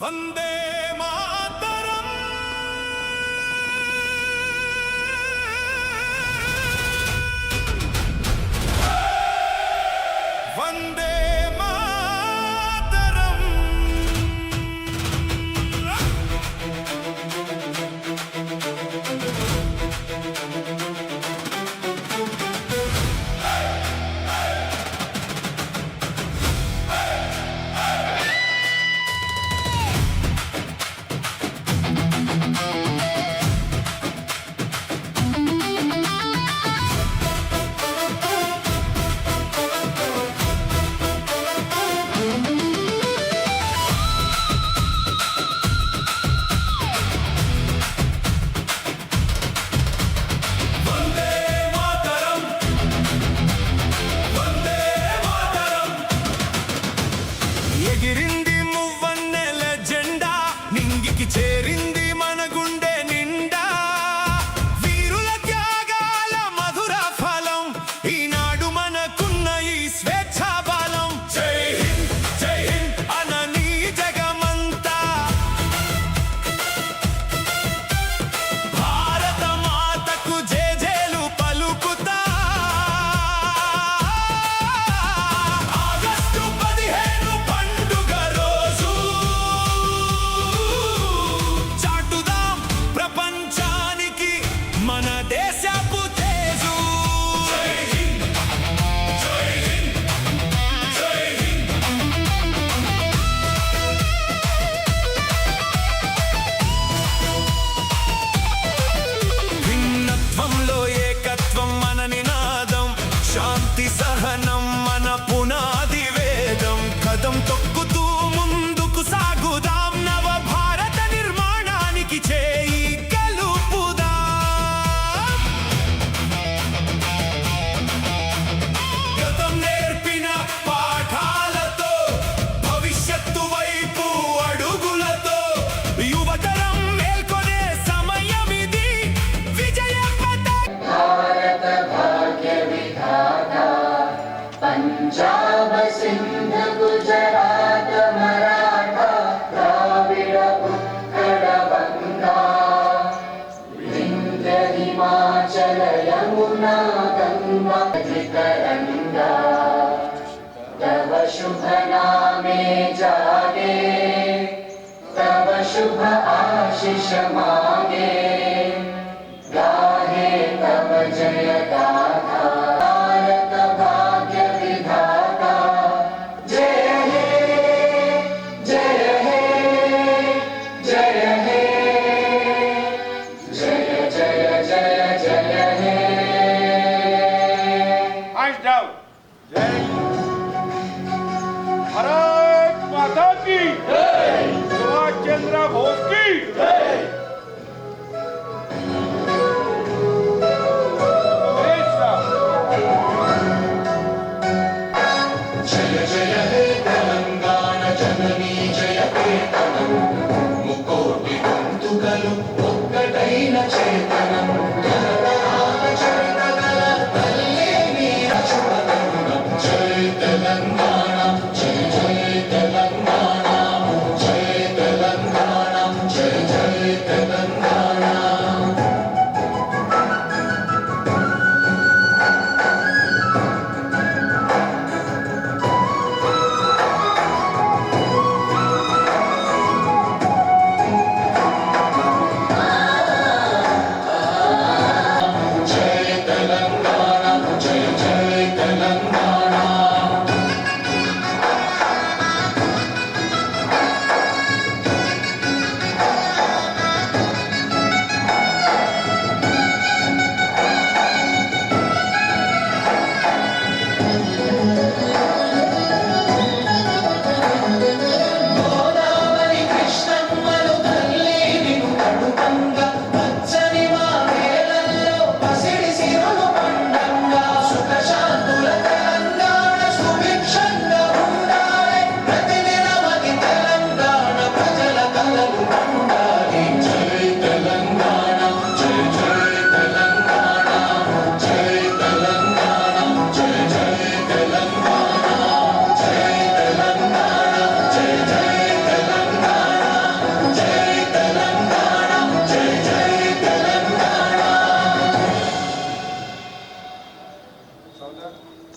వందే మాతరం వందే మాతరం ఎగిరింది మువ్వన్నెల జెండా నింగికి చేరింది మన గుండె నిండా వీరుల త్యాగాల మధుర ఫలం ఈనాడు మనకున్న ఈ స్వేచ్ఛా బలం జై హింద్ అనని జగమంతా భారత మాతకు జేజేలు పలుకుతా ఆగస్టు 15 పండుగ రోజు చాటుదాం ప్రపంచానికి మన దేశపు తేజు జై హింద్ జై హింద్ జై హింద్ భిన్నత్వంలో ఏకత్వం మన నినాదం శాంతి సహనం మన పునాది వేదం కదం తొక్కుతూ ముందుకు సాగుదాం నవ భారత నిర్మాణానికి చేయి కలుపుదాం గతం నేర్పిన పాఠాలతో భవిష్యత్తు వైపు అడుగులతో యువతరం మేల్కొనే సమయమిది విజయ పతాక भारत भाग्य विधाता पंजाब सिंध गुजरात मराठा द्राविड उत्कल बंगा विंध्य हिमाचल यमुना गंगा तरंगा तव शुभ नामे जागे तव शुभ आशीष मांगे गाहे तव जय गाथा भारत भाग्य विधाता जय हे जय हे जय हे जय जय जय जय हे Hands down. जय भारत माता की जय सुभाष चंद्र बोस की जय 14